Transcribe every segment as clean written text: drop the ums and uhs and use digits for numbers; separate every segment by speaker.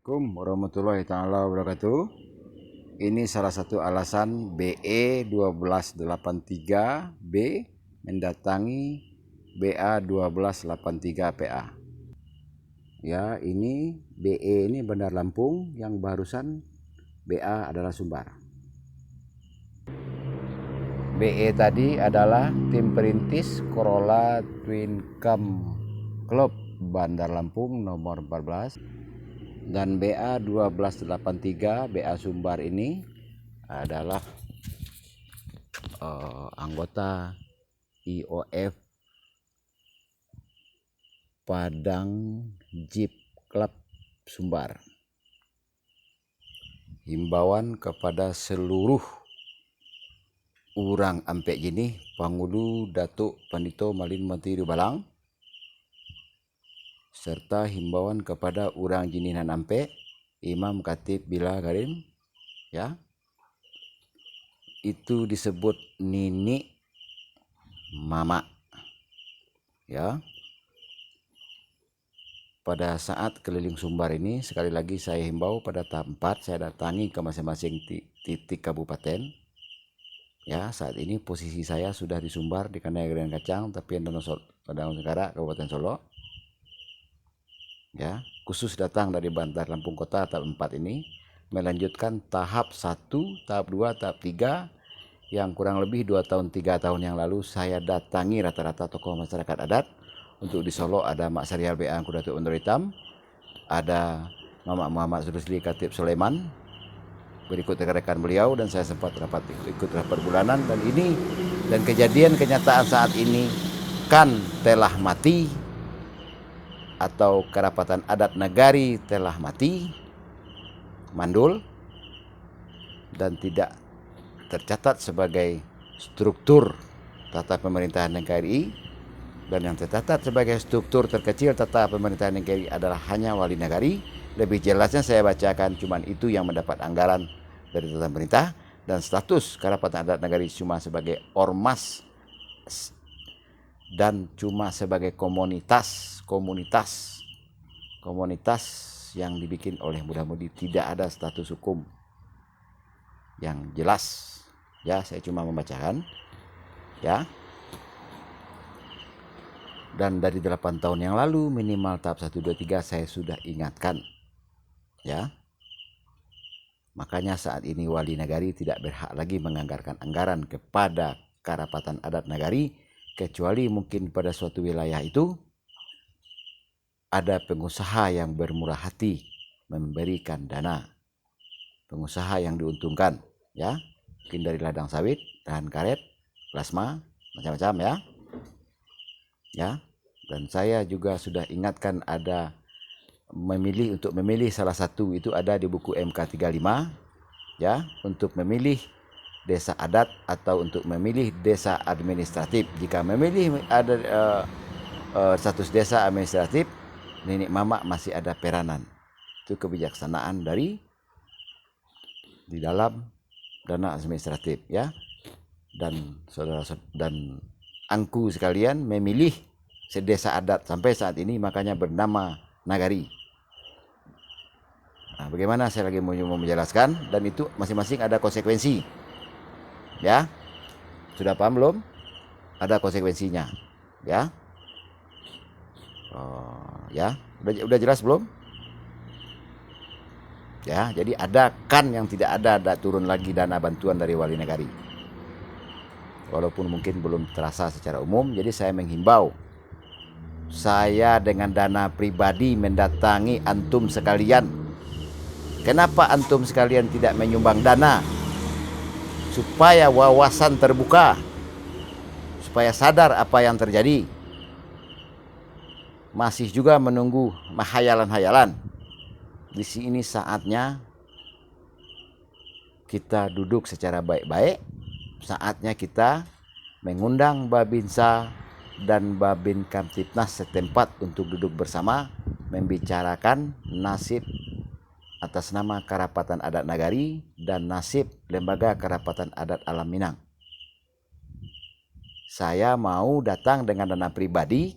Speaker 1: Assalamualaikum warahmatullahi taala wabarakatuh. Ini salah satu alasan BE 1283B mendatangi BA 1283 PA. Ya, ini BE ini Bandar Lampung, yang barusan BA adalah Sumbar. BE tadi adalah tim perintis Corolla Twin Cam Club Bandar Lampung nomor 14. Dan BA 1283 BA Sumbar ini adalah anggota IOF Padang Jeep Club Sumbar. Himbauan kepada seluruh orang ampek gini, Pangulu Datuk Pandito Malin Menteri Balang, serta himbauan kepada orang jininan ampek, Imam Khatib Bila Karim, ya, itu disebut nini mama, ya. Pada saat keliling Sumbar ini, sekali lagi saya himbau pada tahap 4 saya datangi ke masing-masing titik kabupaten. Ya, saat ini posisi saya sudah di Sumbar di Kandai Gerian Kacang, tapi Danau Negara, Kabupaten Solo. Ya, khusus datang dari Bandar Lampung Kota tahap 4 ini melanjutkan tahap 1, tahap 2, tahap 3 yang kurang lebih 2 tahun 3 tahun yang lalu saya datangi rata-rata tokoh masyarakat adat. Untuk di Solo ada Mak Syarial BA Kudatuk Undur Hitam, ada Mamak Muhammad Rusli Khatib Sulaiman, berikut rekan-rekan beliau, dan saya sempat ikut rapat bulanan. Dan kejadian kenyataan saat ini kan telah mati atau kerapatan adat nagari telah mati, mandul, dan tidak tercatat sebagai struktur tata pemerintahan NKRI, dan yang tercatat sebagai struktur terkecil tata pemerintahan NKRI adalah hanya wali nagari. Lebih jelasnya saya bacakan, cuman itu yang mendapat anggaran dari tata pemerintah, dan status kerapatan adat nagari cuma sebagai ormas dan cuma sebagai komunitas yang dibikin oleh muda-mudi, tidak ada status hukum yang jelas. Ya, saya cuma membacakan, ya. Dan dari 8 tahun yang lalu minimal tahap 1, 2, 3 saya sudah ingatkan, ya. Makanya saat ini wali nagari tidak berhak lagi menganggarkan anggaran kepada kerapatan adat nagari, kecuali mungkin pada suatu wilayah itu ada pengusaha yang bermurah hati memberikan dana, pengusaha yang diuntungkan, ya, mungkin dari ladang sawit, lahan karet, plasma, macam-macam, ya. Ya, dan saya juga sudah ingatkan ada untuk memilih salah satu, itu ada di buku MK 35, ya, untuk memilih desa adat atau untuk memilih desa administratif. Jika memilih ada status desa administratif, nenek mama masih ada peranan. Itu kebijaksanaan di dalam dana administratif, ya. Dan saudara dan angku sekalian memilih sedesa adat sampai saat ini, makanya bernama nagari. Nah, bagaimana saya lagi mau menjelaskan, dan itu masing-masing ada konsekuensi, ya. Sudah paham belum? Ada konsekuensinya, ya. Ya, udah jelas belum? Ya, jadi ada kan yang tidak ada turun lagi dana bantuan dari wali nagari. Walaupun mungkin belum terasa secara umum, jadi saya menghimbau, saya dengan dana pribadi mendatangi antum sekalian. Kenapa antum sekalian tidak menyumbang dana? Supaya wawasan terbuka, supaya sadar apa yang terjadi. Masih juga menunggu hayalan-hayalan. Di sini saatnya kita duduk secara baik-baik. Saatnya kita mengundang Babinsa dan Babin Kamtipnas setempat untuk duduk bersama membicarakan nasib atas nama Kerapatan Adat Nagari dan nasib Lembaga Kerapatan Adat Alam Minang. Saya mau datang dengan dana pribadi,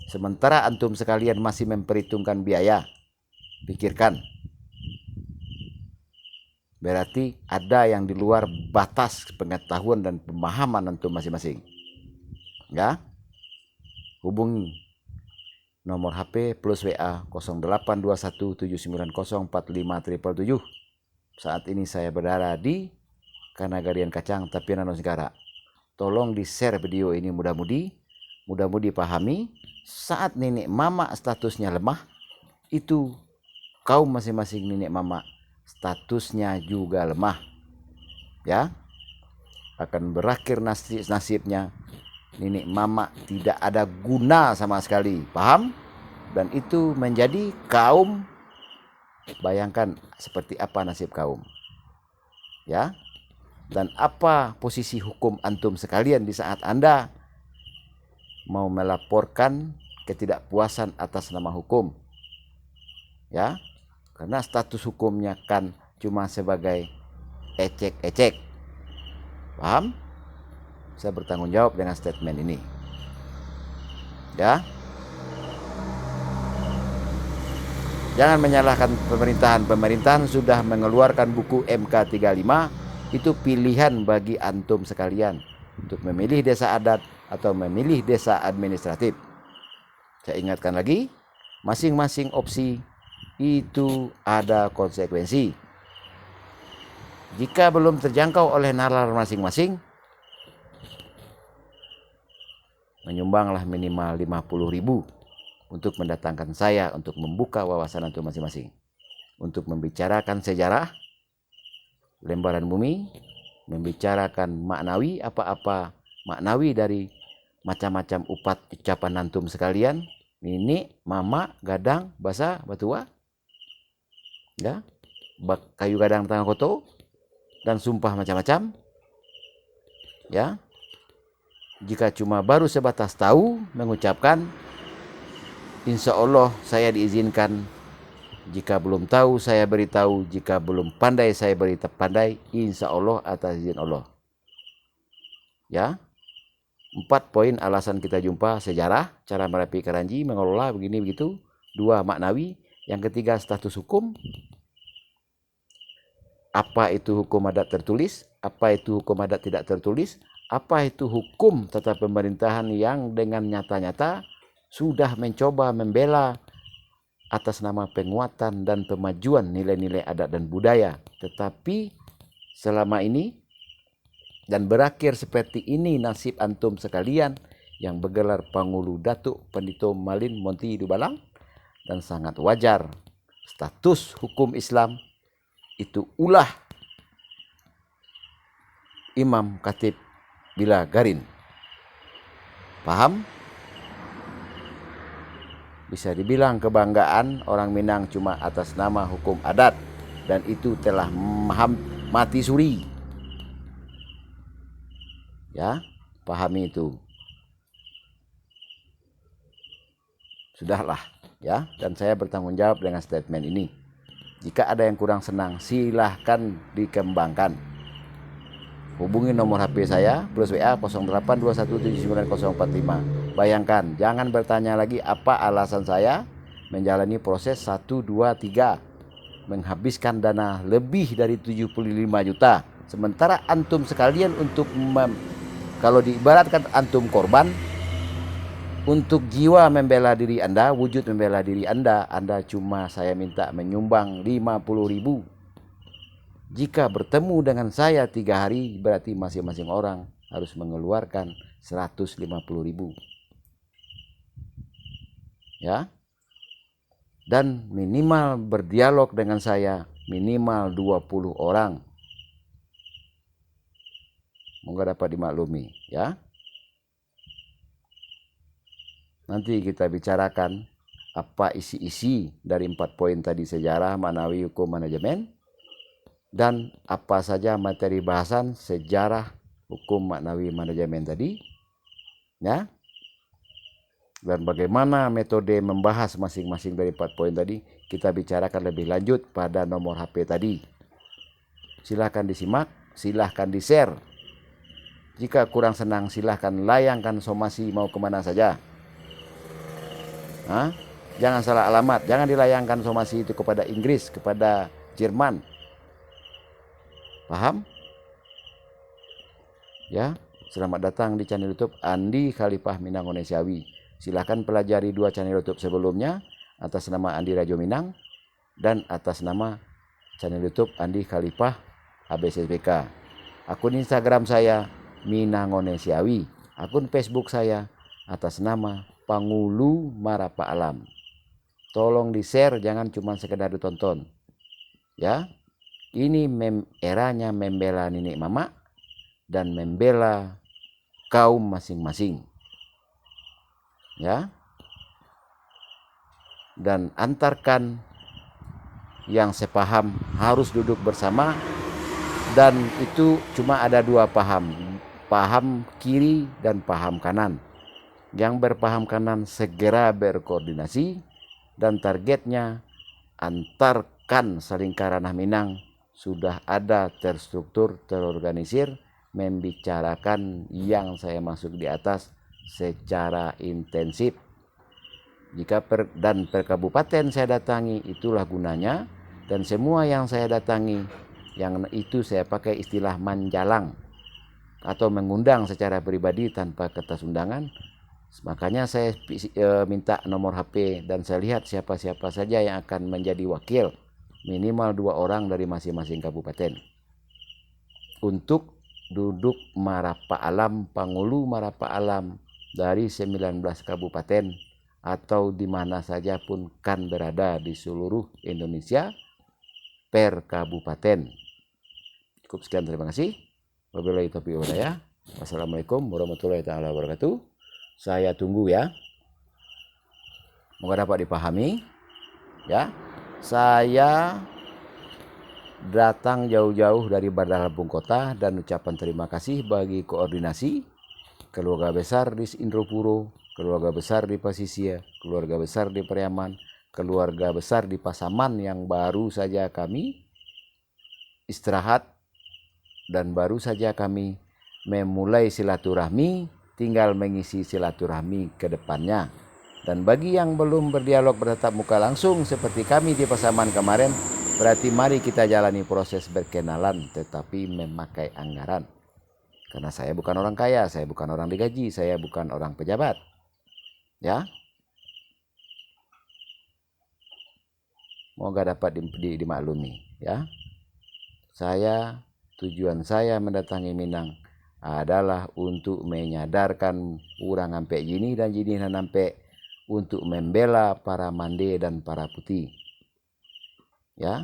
Speaker 1: sementara antum sekalian masih memperhitungkan biaya. Pikirkan, Berarti ada yang di luar batas pengetahuan dan pemahaman antum masing-masing. Ya, hubungi nomor HP plus WA 082179045777. Saat ini saya berada di Kanagarian Kacang, Tapian Danau Segara. Tolong di-share video ini mudah-mudi pahami. Saat nenek mama statusnya lemah, itu kaum masing-masing nenek mama statusnya juga lemah. Ya, akan berakhir nasibnya nenek mama tidak ada guna sama sekali. Paham? Dan itu menjadi kaum, bayangkan seperti apa nasib kaum. Ya. Dan apa posisi hukum antum sekalian di saat Anda mau melaporkan ketidakpuasan atas nama hukum. Ya. Karena status hukumnya kan cuma sebagai ecek-ecek. Paham? Saya bertanggung jawab dengan statement ini. Ya. Jangan menyalahkan pemerintahan. Pemerintahan sudah mengeluarkan buku MK 35. Itu pilihan bagi antum sekalian untuk memilih desa adat atau memilih desa administratif. Saya ingatkan lagi, masing-masing opsi itu ada konsekuensi. Jika belum terjangkau oleh nalar masing-masing, menyumbanglah minimal 50.000 untuk mendatangkan saya, untuk membuka wawasan antum masing-masing, untuk membicarakan sejarah lembaran bumi, membicarakan maknawi, apa-apa maknawi dari macam-macam ucapan antum sekalian, nini, mama, gadang, basa, batua, ya, kayu gadang tengah koto, dan sumpah macam-macam. Ya, jika cuma baru sebatas tahu mengucapkan, insya Allah saya diizinkan. Jika belum tahu saya beritahu, jika belum pandai saya beritahu pandai, insya Allah atas izin Allah. Ya, 4 poin alasan kita jumpa: sejarah, cara merapi keranji, mengelola begini begitu. 2 maknawi. Yang ketiga status hukum. Apa itu hukum adat tertulis? Apa itu hukum adat tidak tertulis? Apa itu hukum tata pemerintahan yang dengan nyata-nyata sudah mencoba membela atas nama penguatan dan pemajuan nilai-nilai adat dan budaya. Tetapi selama ini dan berakhir seperti ini nasib antum sekalian yang bergelar Pangulu Datuk Pendito Malin Monti Dubalang. Dan sangat wajar, status hukum Islam itu ulah Imam Khatib Bila Garin. Paham? Bisa dibilang kebanggaan orang Minang cuma atas nama hukum adat, dan itu telah mati suri. Ya, pahami itu. Sudahlah, ya, dan saya bertanggung jawab dengan statement ini. Jika ada yang kurang senang, silahkan dikembangkan. Hubungi nomor HP saya plus WA 0821799045. Bayangkan, jangan bertanya lagi apa alasan saya menjalani proses 1, 2, 3, menghabiskan dana lebih dari 75 juta. Sementara antum sekalian untuk kalau diibaratkan antum korban, untuk jiwa membela diri Anda, wujud membela diri Anda cuma saya minta menyumbang 50.000. Jika bertemu dengan saya 3 hari, berarti masing-masing orang harus mengeluarkan 150.000. Ya, dan minimal berdialog dengan saya minimal 20 orang. Moga dapat dimaklumi, ya. Nanti kita bicarakan apa isi-isi dari 4 poin tadi: sejarah, maknawi, hukum, manajemen, dan apa saja materi bahasan sejarah, hukum, maknawi, manajemen tadi, ya. Dan bagaimana metode membahas masing-masing dari 4 poin tadi kita bicarakan lebih lanjut pada nomor HP tadi. Silahkan disimak, silahkan di-share. Jika kurang senang, silahkan layangkan somasi mau kemana saja. Jangan salah alamat, jangan dilayangkan somasi itu kepada Inggris, kepada Jerman. Paham? Ya, selamat datang di channel YouTube Andi Khalifah Minang Onesiawi. Silahkan pelajari 2 channel YouTube sebelumnya atas nama Andi Rajo Minang dan atas nama channel YouTube Andi Khalifah ABCBK. Akun Instagram saya Minang Onesiawi. Akun Facebook saya atas nama Pangulu Marapa Alam. Tolong di-share, jangan cuma sekedar ditonton. Ya. Ini eranya membela nenek mama dan membela kaum masing-masing. Ya. Dan antarkan yang sepaham harus duduk bersama, dan itu cuma ada 2 paham. Paham kiri dan paham kanan. Yang berpaham kanan segera berkoordinasi dan targetnya antarkan saling ke ranah Minang. Sudah ada terstruktur, terorganisir, membicarakan yang saya masuk di atas secara intensif. Jika per kabupaten saya datangi, itulah gunanya. Dan semua yang saya datangi, yang itu saya pakai istilah menjalang atau mengundang secara pribadi tanpa kertas undangan. Makanya saya minta nomor HP dan saya lihat siapa-siapa saja yang akan menjadi wakil, minimal 2 orang dari masing-masing kabupaten, untuk duduk Marapa Alam, Pangulu Marapa Alam dari 19 kabupaten atau di mana saja pun kan berada di seluruh Indonesia per kabupaten. Cukup sekian, terima kasih. Wabillahi taufiq wal hidayah. Wassalamualaikum warahmatullahi taala wabarakatuh. Saya tunggu ya. Moga dapat dipahami. Ya. Saya datang jauh-jauh dari Bandar Lampung Kota dan ucapan terima kasih bagi koordinasi keluarga besar di Indropuro, keluarga besar di Pasisia, keluarga besar di Periaman, keluarga besar di Pasaman yang baru saja kami istirahat dan baru saja kami memulai silaturahmi, tinggal mengisi silaturahmi ke depannya. Dan bagi yang belum berdialog bertatap muka langsung seperti kami di Pasaman kemarin, berarti mari kita jalani proses berkenalan tetapi memakai anggaran. Karena saya bukan orang kaya, saya bukan orang digaji, saya bukan orang pejabat. Ya. Moga dapat dimaklumi, ya. Tujuan saya mendatangi Minang adalah untuk menyadarkan orang sampai gini dan gini dan sampai untuk membela para mande dan para putih. Ya.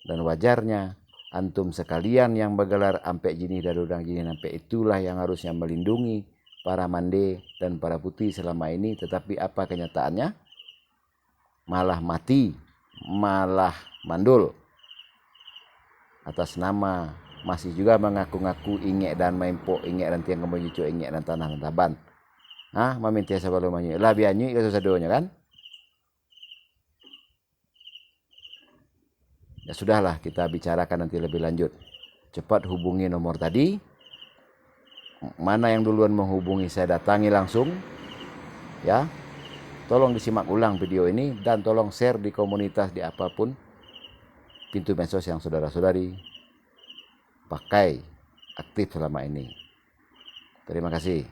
Speaker 1: Dan wajarnya antum sekalian yang bergelar sampai gini dan orang gini sampai, itulah yang harusnya melindungi para mande dan para putih selama ini, tetapi apa kenyataannya? Malah mati, malah mandul. Atas nama masih juga mengaku-ngaku ingek dan maimpo, ingek dan tiang kembali cucu, ingek dan tanah dan taban. Nah, meminta sebelum manyu, lah bianyu itu sadonya kan? Ya sudahlah, kita bicarakan nanti lebih lanjut. Cepat hubungi nomor tadi. Mana yang duluan menghubungi saya datangi langsung. Ya. Tolong disimak ulang video ini dan tolong share di komunitas di apapun pintu medsos yang saudara-saudari pakai aktif selama ini. Terima kasih.